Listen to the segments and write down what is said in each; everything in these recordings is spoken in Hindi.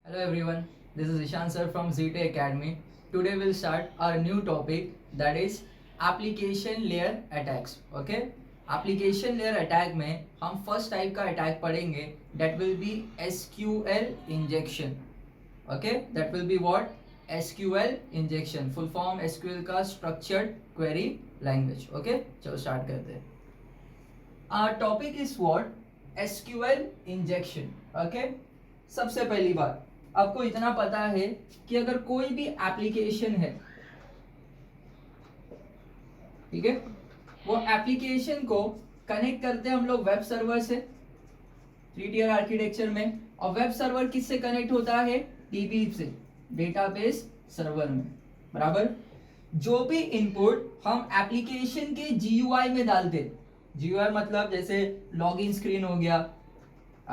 Hello everyone, this is Ishan sir from ZT Academy. Today we'll start our new topic, that is application layer attacks. Okay, application layer attack में हम फर्स्ट टाइप का अटैक पढ़ेंगे, that will be SQL injection. Okay, that will be what? SQL injection, full form SQL का structured query language. Okay, चलो start करते हैं. Our topic is what? SQL injection. Okay, सबसे पहली बात आपको इतना पता है कि अगर कोई भी एप्लीकेशन है, ठीक है, वो एप्लीकेशन को कनेक्ट करते हैं हम लोग वेब सर्वर से 3 tier आर्किटेक्चर में, और वेब सर्वर किससे कनेक्ट होता है? डीबी से, डेटाबेस सर्वर में, बराबर. जो भी इनपुट हम एप्लीकेशन के जीयूआई में डालते, जीयूआई मतलब जैसे लॉगिन स्क्रीन हो गया,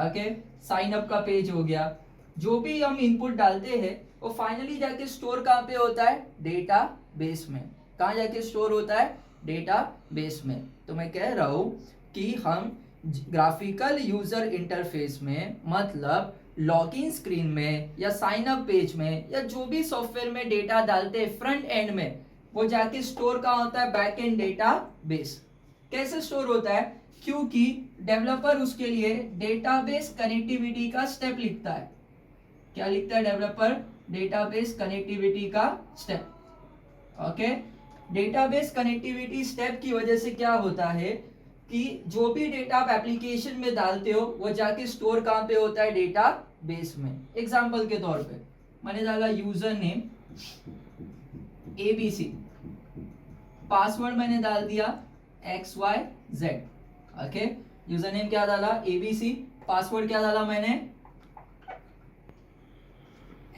ओके, साइन अप का पेज हो गया, जो भी हम इनपुट डालते हैं वो फाइनली जाके स्टोर कहाँ पे होता है? डेटा बेस में. कहाँ जाके स्टोर होता है? डेटा बेस में. तो मैं कह रहा हूं कि हम ग्राफिकल यूजर इंटरफेस में, मतलब लॉगिन स्क्रीन में या साइन अप पेज में या जो भी सॉफ्टवेयर में डेटा डालते हैं फ्रंट एंड में, वो जाके स्टोर कहाँ होता है? Back and data base. कैसे स्टोर होता है? क्योंकि डेवलपर उसके लिए डेटाबेस कनेक्टिविटी का स्टेप लिखता है. क्या लिखता है डेवलपर? डेटाबेस कनेक्टिविटी का step. Okay, database connectivity step की वजह से क्या होता है कि जो भी डेटा आप एप्लीकेशन में डालते हो वो जाके स्टोर कहां पे होता है? डेटा बेस में. एग्जांपल के तौर पे मैंने डाला यूजर नेम ABC, पासवर्ड मैंने डाल दिया XYZ. ओके, यूजर नेम क्या डाला? ABC, पासवर्ड क्या डाला मैंने?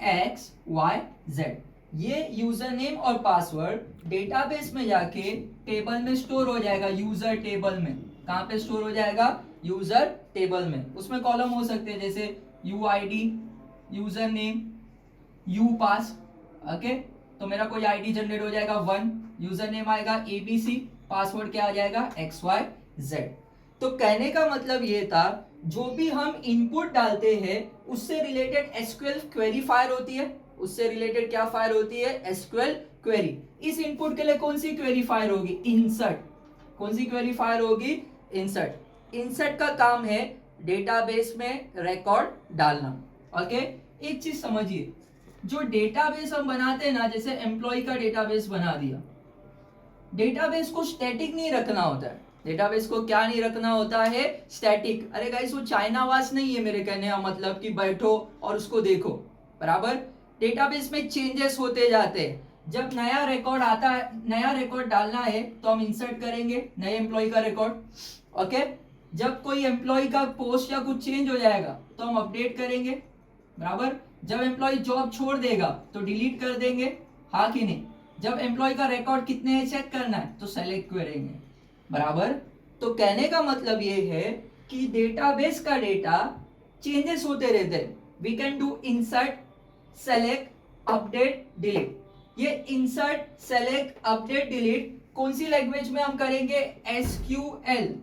XYZ. ये यूजर नेम और पासवर्ड डेटाबेस में जाके टेबल में स्टोर हो जाएगा, यूजर टेबल में. कहां पे स्टोर हो जाएगा? यूजर टेबल में. उसमें कॉलम हो सकते हैं जैसे UID, user name, UPass. Okay, तो मेरा कोई आईडी जनरेट हो जाएगा 1, यूजर नेम आएगा ABC, पासवर्ड क्या आ जाएगा? XYZ. तो कहने का मतलब ये था, जो भी हम इनपुट डालते हैं उससे रिलेटेड एसक्यूएल क्वेरी फायर होती है. उससे रिलेटेड क्या फायर होती है? SQL query. इस इनपुट के लिए कौन सी क्वेरी फायर होगी? इंसर्ट. कौन सी क्वेरी फायर होगी? इंसर्ट. इंसर्ट का काम है डेटाबेस में रिकॉर्ड डालना. ओके, एक चीज समझिए, जो डेटाबेस हम बनाते हैं ना, जैसे एम्प्लॉय का डेटाबेस बना दिया, डेटाबेस को स्टैटिक नहीं रखना होता है. डेटाबेस को क्या नहीं रखना होता है? स्टैटिक. अरे गाइस, वो चाइनावास नहीं है मेरे कहने का मतलब कि बैठो और उसको देखो, बराबर. डेटाबेस में चेंजेस होते जाते हैं. जब नया रिकॉर्ड आता है, नया रिकॉर्ड डालना है तो हम इंसर्ट करेंगे नए एम्प्लॉय का रिकॉर्ड. ओके, जब कोई एम्प्लॉय का पोस्ट या कुछ चेंज हो जाएगा तो हम अपडेट करेंगे, बराबर. जब एम्प्लॉय जॉब छोड़ देगा तो डिलीट कर देंगे, हाँ कि नहीं. जब एम्प्लॉय का रिकॉर्ड कितने हैं चेक करना है तो सेलेक्ट करेंगे, बराबर. तो कहने का मतलब ये है कि डेटाबेस का डेटा चेंजेस होते रहते हैं. We can do insert, select, update, delete. ये इंसर्ट, सेलेक्ट, अपडेट, डिलीट कौन सी लैंग्वेज में हम करेंगे? एसक्यूएल.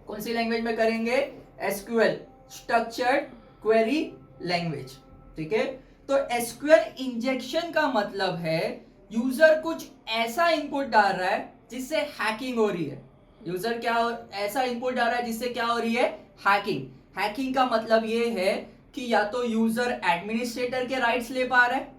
कौन सी लैंग्वेज में करेंगे? SQL, structured query language. ठीक है, तो एसक्यूएल इंजेक्शन का मतलब है यूजर कुछ ऐसा इनपुट डाल रहा है जिससे हैकिंग हो रही है. यूजर क्या ऐसा इनपुट डाल रहा है जिससे क्या हो रही है? हैकिंग. हैकिंग का मतलब ये है कि या तो यूजर एडमिनिस्ट्रेटर के राइट्स ले पा रहा है,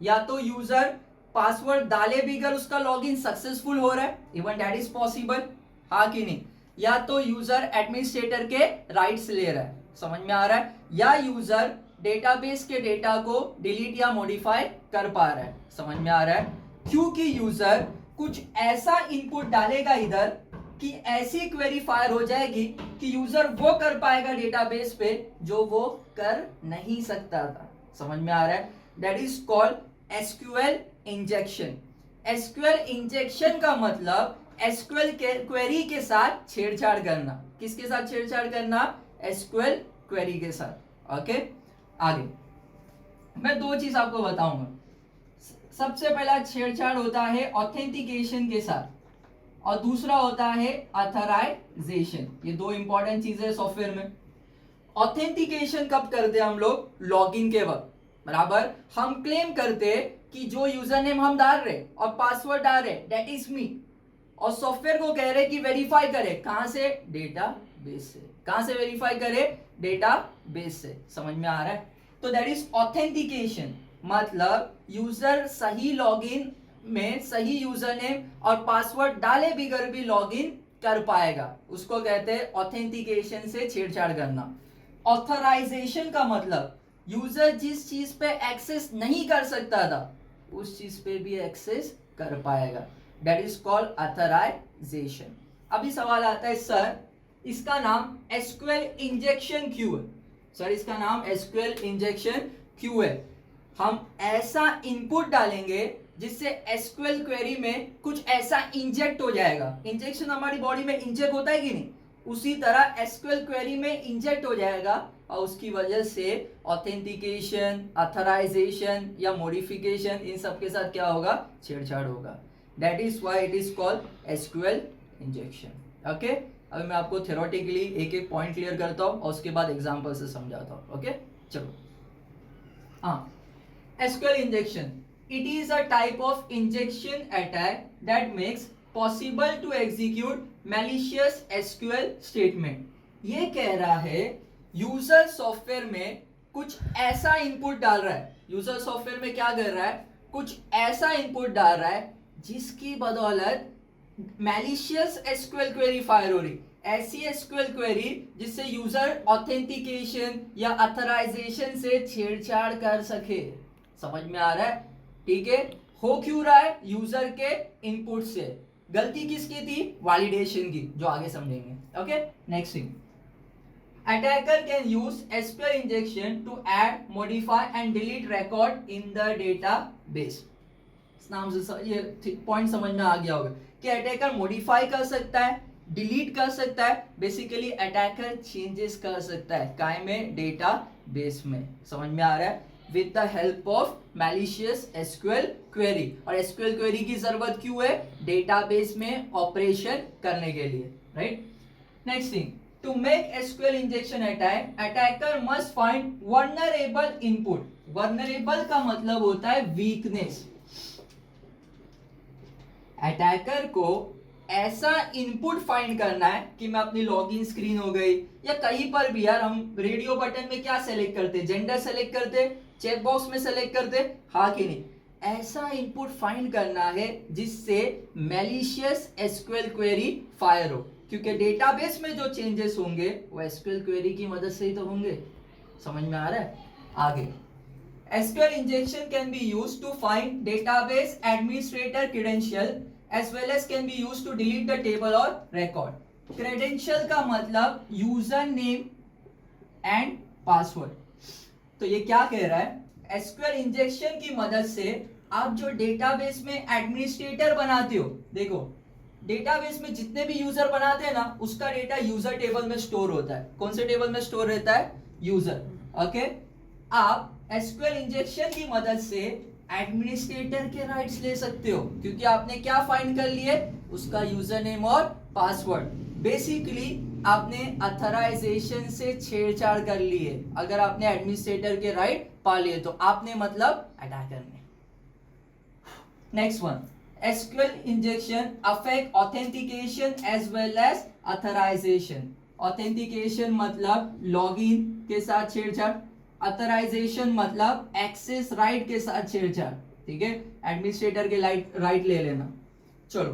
या तो यूजर पासवर्ड डाले बिगर उसका लॉगिन सक्सेसफुल हो रहा है, इवन दैट इज पॉसिबल, हाँ कि नहीं. या तो यूजर एडमिनिस्ट्रेटर के राइट्स ले रहा है, समझ में आ रहा है, या यूजर डेटाबेस के डेटा को डिलीट या मॉडिफाई कर पा रहा है, समझ में आ रहा है. क्योंकि यूजर कुछ ऐसा इनपुट डालेगा इधर कि ऐसी क्वेरी फायर हो जाएगी कि यूजर वो कर पाएगा डेटाबेस पे जो वो कर नहीं सकता था, समझ में आ रहा है. That is called SQL injection. SQL injection का मतलब एसक्यूएल के क्वेरी के साथ छेड़छाड़ करना. किसके साथ छेड़छाड़ करना? एसक्यूएल क्वेरी के साथ. ओके, आगे मैं दो चीज आपको बताऊंगा. सबसे पहला छेड़छाड़ होता है ऑथेंटिकेशन के साथ, और दूसरा होता है अथराइजेशन. ये दो इंपॉर्टेंट चीजें सॉफ्टवेयर में. ऑथेंटिकेशन कब करते हैं हम लोग? लॉगिन के वक्त, बराबर। हम क्लेम करते कि जो यूजर नेम हम डाल रहे और पासवर्ड डाल रहे दैट इज मी, और सॉफ्टवेयर को कह रहे कि वेरीफाई करे, कहां से? डेटाबेस से। कहां से वेरीफाई करे? डेटाबेस से। समझ में आ रहा है? तो दैट इज ऑथेंटिकेशन, मतलब यूजर सही लॉगिन में सही यूजर नेम और पासवर्ड डाले बिगर भी लॉगिन कर पाएगा, उसको कहते हैं ऑथेंटिकेशन से छेड़छाड़ करना। ऑथराइजेशन का मतलब यूजर जिस चीज पे एक्सेस नहीं कर सकता था उस चीज पे भी एक्सेस कर पाएगा, दैट इज कॉल्ड ऑथराइजेशन। अभी सवाल आता है सर इसका नाम एसक्यूएल इंजेक्शन क्यों है? सर इसका नाम एसक्यूएल इंजेक्शन क्यों है? हम ऐसा इनपुट डालेंगे जिससे एसक्यूएल क्वेरी में कुछ ऐसा इंजेक्ट हो जाएगा। इंजेक्शन हमारी बॉडी में इंजेक्ट होता है कि नहीं, उसी तरह एसक्यूएल क्वेरी में इंजेक्ट हो जाएगा और उसकी वजह से ऑथेंटिकेशन, ऑथराइजेशन या मॉडिफिकेशन इन सब के साथ क्या होगा? छेड़छाड़ होगा। That is why it is called SQL injection. Okay, अभी मैं आपको थ्योरेटिकली एक एक पॉइंट क्लियर करता हूँ और उसके बाद एग्जांपल से समझाता हूँ। ओके, चलो। हाँ, SQL injection, it is a type of injection attack that makes possible to execute malicious SQL statement। ये कह रहा है यूजर सॉफ्टवेयर में कुछ ऐसा इनपुट डाल रहा है, यूजर सॉफ्टवेयर में क्या कर रहा है? कुछ ऐसा इनपुट डाल रहा है जिसकी बदौलत मैलिशियस एसक्यूएल क्वेरी फायर हो रही, ऐसी एसक्यूएल क्वेरी जिससे यूजर ऑथेंटिकेशन या ऑथराइजेशन से छेड़छाड़ कर सके। समझ में आ रहा है? ठीक है, हो क्यों रहा है? यूजर के इनपुट से। गलती किसकी थी? वैलिडेशन की, जो आगे समझेंगे। Okay, next thing, attacker can use SQL injection to add, modify and delete record in the database. इस नाम से ये पॉइंट समझ में आ गया होगा कि अटैकर मॉडिफाई कर सकता है, डिलीट कर सकता है, बेसिकली अटैकर चेंजेस कर सकता है काय में? डेटाबेस में। समझ में आ रहा है? with the help of malicious SQL query। और SQL query की जरूरत क्यों है? डेटाबेस में ऑपरेशन करने के लिए, right? Next thing, to make SQL injection attack, attacker must find vulnerable input. Vulnerable का मतलब होता है वीकनेस। अटैकर को ऐसा इनपुट फाइंड करना है कि मैं अपनी लॉगिन स्क्रीन हो गई या कहीं पर भी, यार हम रेडियो बटन में क्या सेलेक्ट करते? जेंडर सेलेक्ट करते, चेक बॉक्स में सेलेक्ट करते, हाँ कि नहीं? ऐसा इनपुट फाइंड करना है जिससे मैलिशियस एसक्यूएल क्वेरी फायर हो, क्योंकि डेटाबेस में जो चेंजेस होंगे वो एसक्यूएल क्वेरी की मदद से ही तो होंगे। समझ में आ रहा है? आगे, SQL injection can be used to find database administrator credential as well as can be used to delete the table or record। Credential का मतलब यूजर नेम एंड पासवर्ड। तो ये क्या कह रहा है? एसक्यूएल इंजेक्शन की मदद से आप जो डेटाबेस में एडमिनिस्ट्रेटर बनाते हो, देखो डेटाबेस में जितने भी यूजर बनाते हैं ना, उसका डेटा यूजर टेबल में स्टोर होता है। कौन से टेबल में स्टोर रहता है? यूजर। ओके, आप एसक्यूएल इंजेक्शन की मदद से एडमिनिस्ट्रेटर के राइट्स ले सकते हो, क्योंकि आपने क्या फाइंड कर लिए? उसका यूजर नेम और पासवर्ड। बेसिकली आपने अथराइजेशन से छेड़छाड़ कर ली है। अगर आपने एडमिनिस्ट्रेटर के राइट पा लिए तो आपने मतलब अटैकर ने। Next one, SQL injection affect authentication as well as authorization. Authentication मतलब लॉगिन के साथ छेड़छाड़, अथराइजेशन मतलब एक्सेस राइट के साथ छेड़छाड़। ठीक है, एडमिनिस्ट्रेटर के राइट ले लेना। चलो,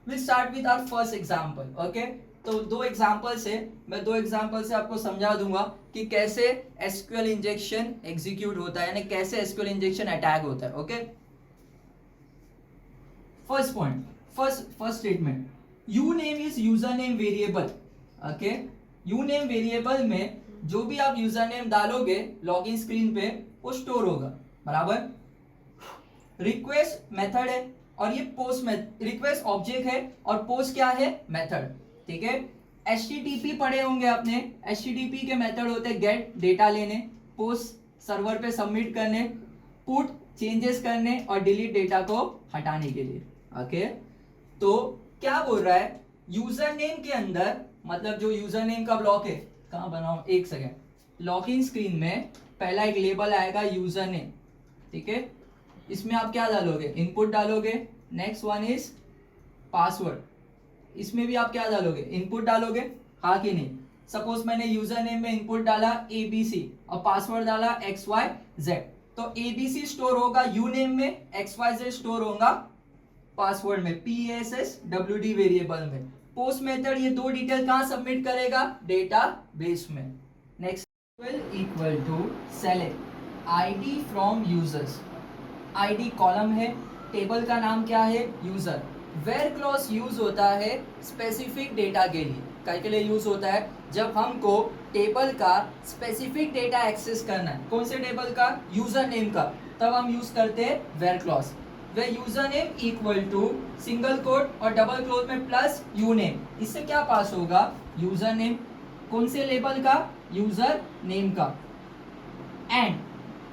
will start with our first example. Okay, तो दो एग्जांपल से मैं दो एग्जांपल से आपको समझा दूंगा कि कैसे एसक्यूएल इंजेक्शन एग्जीक्यूट होता है, यानी कैसे एसक्यूएल इंजेक्शन अटैक होता है। Okay, first point, first statement, you name is user name variable. Okay, you name variable में जो भी आप यूजर नेम डालोगे लॉगिन स्क्रीन पे वो स्टोर होगा, बराबर। रिक्वेस्ट मेथड है और ये पोस्ट रिक्वेस्ट ऑब्जेक्ट है और पोस्ट क्या है? मेथड। ठीक है, HTTP पढ़े होंगे आपने। HTTP के मेथड होते हैं गेट डेटा लेने, पोस्ट सर्वर पे सबमिट करने, पुट चेंजेस करने और डिलीट डेटा को हटाने के लिए। ओके, तो क्या बोल रहा है? यूजर नेम के अंदर, मतलब जो यूजर नेम का ब्लॉक है, कहाँ बनाऊं, एक सेकेंड। लॉगिन स्क्रीन में पहला एक लेबल आएगा यूजर नेम, ठीक है। इसमें आप क्या डालोगे, इनपुट डालोगे। नेक्स्ट वन इज पासवर्ड, इसमें भी आप क्या डालोगे, इनपुट डालोगे, हाँ कि नहीं। सपोज मैंने यूजर नेम में इनपुट डाला ABC और पासवर्ड डाला XYZ, तो ABC स्टोर होगा यू नेम में, XYZ स्टोर होगा पासवर्ड में, PASSWD वेरिएबल में। पोस्ट मेथड ये दो डिटेल कहाँ सबमिट करेगा, डेटा बेस में। Next equal to select ID from users. ID column है, टेबल का नाम क्या है, यूजर। वेयर क्लॉज यूज होता है स्पेसिफिक डेटा के लिए, के लिए यूज होता है जब हमको टेबल का स्पेसिफिक डेटा एक्सेस करना है। कौन से टेबल का, यूजर नेम का, तब हम यूज करते हैं where clause. Where user name equal to single quote और डबल क्लोज में प्लस यू नेम, इससे क्या पास होगा, यूजर नेम। कौन से लेबल का, यूजर नेम का। एंड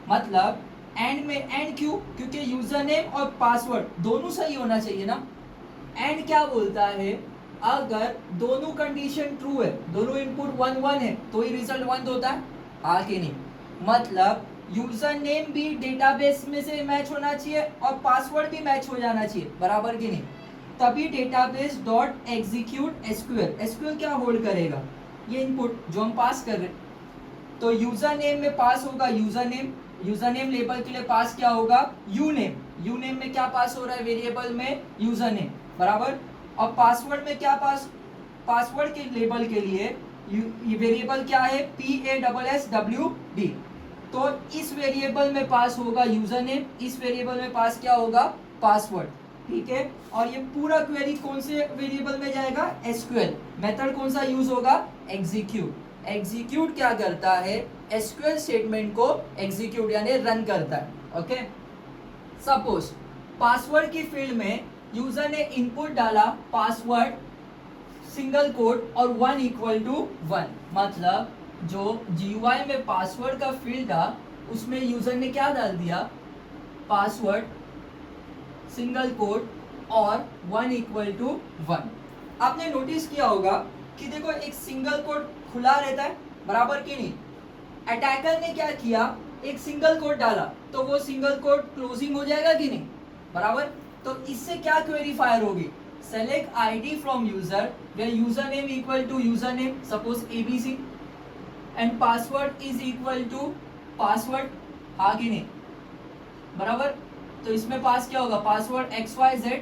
मतलब एंड में, एंड क्यों, क्योंकि यूजर नेम और पासवर्ड दोनों सही होना चाहिए ना। एंड क्या बोलता है, अगर दोनों कंडीशन ट्रू है, दोनों इनपुट 1 1 है, तो ही रिजल्ट 1 होता है, हाँ कि नहीं। मतलब यूजर नेम भी डेटाबेस में से मैच होना चाहिए और पासवर्ड भी मैच हो जाना चाहिए, बराबर कि नहीं। तभी डेटाबेस डॉट एग्जीक्यूट एसक्यूएल क्या होल्ड करेगा, ये इनपुट जो हम पास कर रहे हैं। तो यूजर नेम में पास होगा user name, user name label के लिए पास क्या होगा, यू नेम। यू नेम में क्या पास हो रहा है, वेरिएबल में यूजर नेम, बराबर। और पासवर्ड में क्या पास, पासवर्ड के लेबल के लिए ये वेरिएबल क्या है, PASSWD। तो इस वेरिएबल में पास होगा यूजर नेम, इस वेरिएबल में पास क्या होगा, पासवर्ड, ठीक है। और ये पूरा क्वेरी कौन से वेरिएबल में जाएगा, SQL। मेथड कौन सा यूज होगा, एग्जीक्यूट। एग्जीक्यूट क्या करता है, SQL स्टेटमेंट को एग्जीक्यूट यानी रन करता है, ओके। सपोज पासवर्ड की फील्ड में यूजर ने इनपुट डाला पासवर्ड सिंगल कोट और 1 इक्वल टू 1, मतलब जो GUI में पासवर्ड का फील्ड था उसमें यूजर ने क्या डाल दिया, पासवर्ड सिंगल कोट और 1 इक्वल टू 1। आपने नोटिस किया होगा कि देखो एक सिंगल कोट खुला रहता है, बराबर कि नहीं। अटैकर ने क्या किया, एक सिंगल कोट डाला तो वो सिंगल कोट क्लोजिंग हो जाएगा कि नहीं, बराबर। तो इससे क्या क्वेरी फायर होगी, select ID from user where user name equal to user name, suppose ABC, and password is equal to password, हाँ कि नहीं, बराबर। तो इसमें पास क्या होगा, पासवर्ड XYZ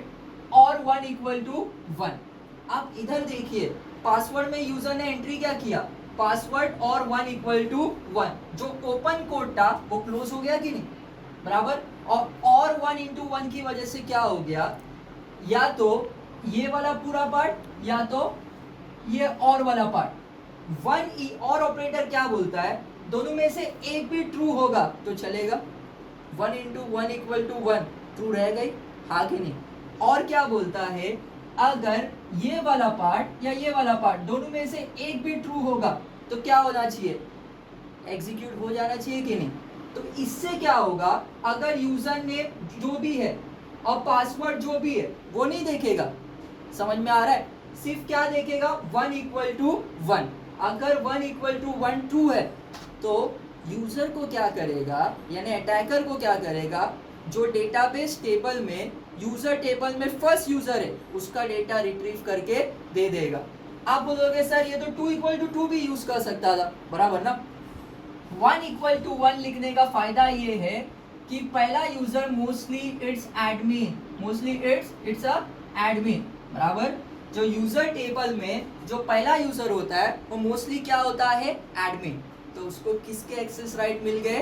और 1 इक्वल टू 1। आप इधर देखिए, पासवर्ड में यूजर ने एंट्री क्या किया, पासवर्ड और 1 इक्वल टू 1। जो ओपन कोड था वो क्लोज हो गया कि नहीं, बराबर। और 1 इंटू 1 की वजह से क्या हो गया, या तो ये वाला पूरा पार्ट या तो ये और वाला पार्ट। 1 और ऑपरेटर क्या बोलता है, दोनों में से एक भी ट्रू होगा तो चलेगा, 1 इंटू 1 इक्वल टू 1 ट्रू रह गई, हाँ कि नहीं। और क्या बोलता है, अगर ये वाला पार्ट या ये वाला पार्ट दोनों में से एक भी ट्रू होगा तो क्या होना चाहिए, एग्जीक्यूट हो जाना चाहिए कि नहीं। तो इससे क्या होगा, अगर यूजर नेम जो भी है और पासवर्ड जो भी है वो नहीं देखेगा, समझ में आ रहा है, सिर्फ क्या देखेगा, 1 इक्वल टू 1। अगर 1 इक्वल टू 1 ट्रू है तो यूजर को क्या करेगा, यानी अटैकर को क्या करेगा, जो डेटाबेस टेबल में यूजर टेबल में फर्स्ट यूजर है उसका डेटा रिट्रीव करके दे देगा। आप बोलोगे सर ये तो 2 इक्वल टू 2 भी यूज कर सकता था, बराबर ना। 1 इक्वल टू 1 लिखने का फायदा ये है कि पहला user mostly it's admin, mostly it's a admin, बराबर। जो यूजर टेबल में जो पहला यूजर होता है वो मोस्टली क्या होता है, एडमिन। तो उसको किसके एक्सेस राइट मिल गए,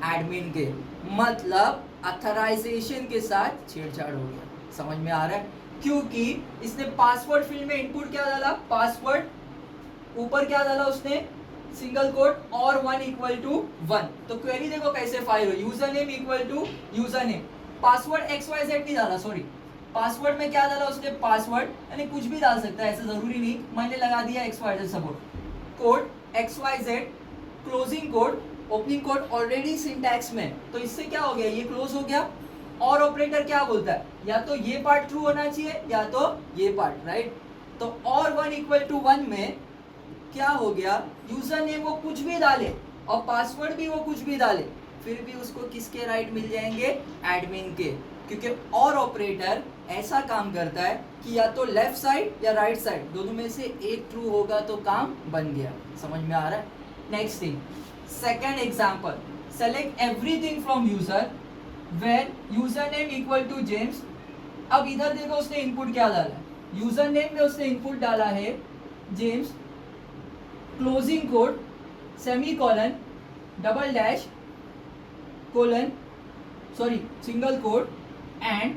एडमिन के, मतलब अथराइजेशन के साथ छेड़छाड़ हो गया, समझ में आ रहा है। क्योंकि इसने पासवर्ड फील्ड में इनपुट क्या डाला, पासवर्ड, ऊपर क्या डाला उसने, सिंगल कोट और 1 इक्वल टू 1। तो क्वेरी देखो कैसे फाइल हो, user name equal to user name, password XYZ नहीं डाला, सॉरी, पासवर्ड में क्या डाला उसने, पासवर्ड, यानी कुछ भी डाल सकता है, ऐसा जरूरी नहीं, मैंने लगा दिया XYZ support, code XYZ, closing code, opening code already syntax में, तो इससे क्या हो गया, ये क्लोज हो गया। और ऑपरेटर क्या बोलता है, या तो ये पार्ट ट्रू होना चाहिए या तो ये पार्ट, राइट। तो और 1 इक्वल टू 1 में क्या हो गया, यूजर नेम वो कुछ भी डाले और पासवर्ड भी वो कुछ भी डाले, फिर भी उसको किसके राइट मिल जाएंगे, एडमिन के, क्योंकि और ऑपरेटर ऐसा काम करता है कि या तो लेफ्ट साइड या राइट साइड दोनों में से एक ट्रू होगा तो काम बन गया। समझ में आ रहा है। Next thing, second example, select everything from user where user name equal to James. अब इधर देखो उसने इनपुट क्या डाला है, यूजर नेम में उसने इनपुट डाला है James, closing code, semi colon, double dash, colon, sorry single code and,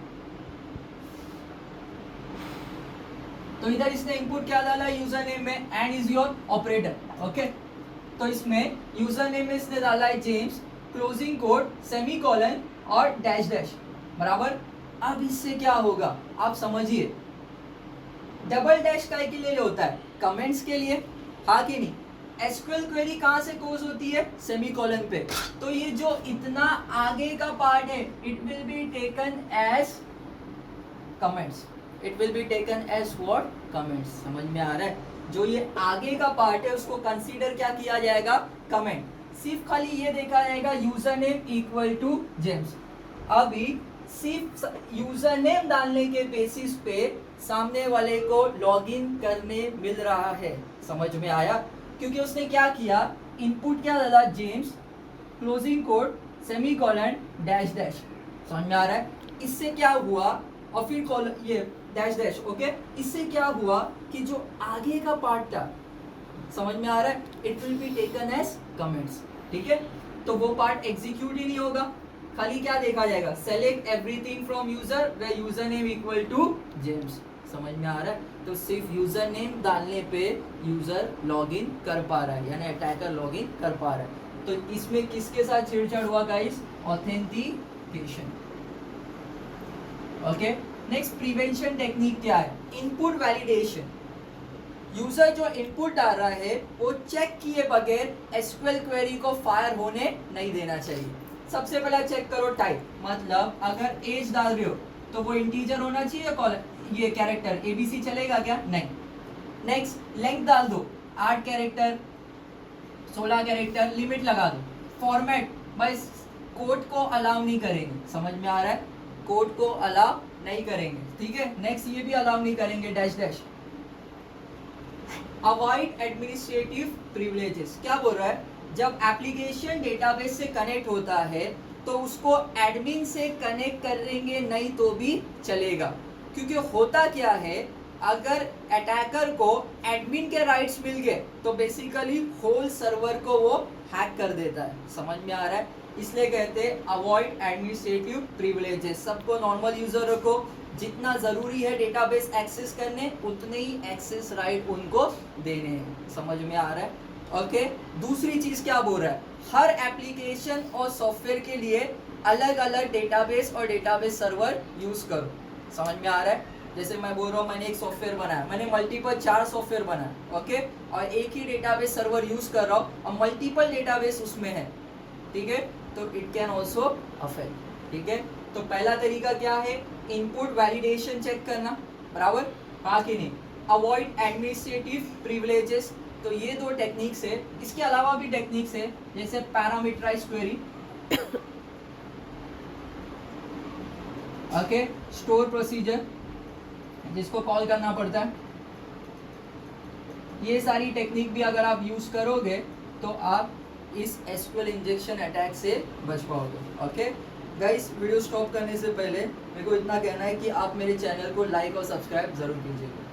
तो इधर इसने इनपुट क्या डाला है यूजर नेम में, and is your operator. Okay, तो इसमें यूजर नेम में इसने डाला है James, closing code, semi colon और डैश डैश, बराबर। अब इससे क्या होगा आप समझिए, डबल डैश काय के लिए होता है, कमेंट्स के लिए, हाँ कि नहीं। एसक्यूएल क्वेरी कहाँ से कोज होती है, सेमीकोलन पे, तो ये जो इतना आगे का पार्ट है it will be taken as comments, it will be taken as what, comments. समझ में आ रहा है, जो ये आगे का पार्ट है उसको कंसीडर क्या किया जाएगा, कमेंट। सिर्फ खाली ये देखा जाएगा user name equal to James. अभी सिर्फ यूजर नेम डालने के बेसिस पे सामने वाले को लॉगिन करने मिल रहा है। समझ में आया, क्योंकि उसने क्या किया, इनपुट क्या डाला, James, closing code, semi colon, dash dash. समझ में आ रहा है। इससे क्या हुआ, और फिर कॉलन ये डैश डैश। ओके, इससे क्या हुआ कि जो आगे का पार्ट था, समझ में आ रहा है, it will be taken as comments. ठीक है, तो वो पार्ट एग्जीक्यूट ही नहीं होगा, खाली क्या देखा जाएगा, select everything from user where user name equal to James. समझ में आ रहा है, तो सिर्फ यूजर नेम डालने पे यूजर लॉगिन कर पा रहा है, यानी अटैकर लॉगिन कर पा रहा है। तो इसमें किसके साथ छेड़छाड़ हुआ guys, authentication. Okay, next prevention technique क्या है, इनपुट वैलिडेशन। यूजर जो इनपुट डाल रहा है वो चेक किए बगैर एसक्यूएल क्वेरी को फायर होने नहीं देना चाहिए। सबसे पहला चेक करो टाइप, मतलब अगर एज डाल रहे हो तो वो इंटीजर होना चाहिए, कॉलम ये कैरेक्टर एबीसी चलेगा क्या, नहीं। नेक्स्ट लेंथ डाल दो, 8 कैरेक्टर, 16 कैरेक्टर, लिमिट लगा दो। फॉर्मेट बस कोड को अलाउ नहीं करेंगे, समझ में आ रहा है, कोड को अलाउ नहीं करेंगे। ठीक है, नेक्स्ट ये भी अलाउ नहीं करेंगे, dash dash. Avoid administrative privileges, क्या बोल रहा है, जब एप्लीकेशन डेटाबेस से कनेक्ट होता है तो उसको एडमिन से कनेक्ट करेंगे नहीं तो भी चलेगा, क्योंकि होता क्या है, अगर अटैकर को एडमिन के राइट्स मिल गए तो बेसिकली होल सर्वर को वो हैक कर देता है। समझ में आ रहा है, इसलिए कहते हैं अवॉइड एडमिनिस्ट्रेटिव प्रिविलेजेस। सबको नॉर्मल यूजर रखो, जितना जरूरी है डेटाबेस एक्सेस करने उतने ही एक्सेस राइट उनको देने हैं। समझ में आ रहा है। ओके, दूसरी चीज क्या बोल रहा है, हर एप्लीकेशन और सॉफ्टवेयर के लिए अलग अलग डेटाबेस और डेटाबेस सर्वर यूज करो। समझ में आ रहा है, जैसे मैं बोल रहा हूँ मैंने एक सॉफ्टवेयर बनाया, मैंने मल्टीपल 4 सॉफ्टवेयर बनाया, ओके, और एक ही डेटाबेस सर्वर यूज कर रहा हूँ और मल्टीपल डेटाबेस उसमें है, ठीक है, तो इट कैन ऑल्सो अफेक्ट। ठीक है, तो पहला तरीका क्या है, इनपुट वैलिडेशन चेक करना, बराबर, हाँ कि नहीं। अवॉइड एडमिनिस्ट्रेटिव प्रिविलेजेस, तो ये 2 टेक्निक्स है। इसके अलावा भी टेक्निक्स है, जैसे parameterize query, okay, store procedure जिसको कॉल करना पड़ता है। ये सारी टेक्निक भी अगर आप यूज करोगे तो आप इस एसक्यूएल इंजेक्शन अटैक से बच पाओगे। ओके गाइस, वीडियो स्टॉप करने से पहले मेरे को इतना कहना है कि आप मेरे चैनल को लाइक और सब्सक्राइब जरूर कीजिएगा।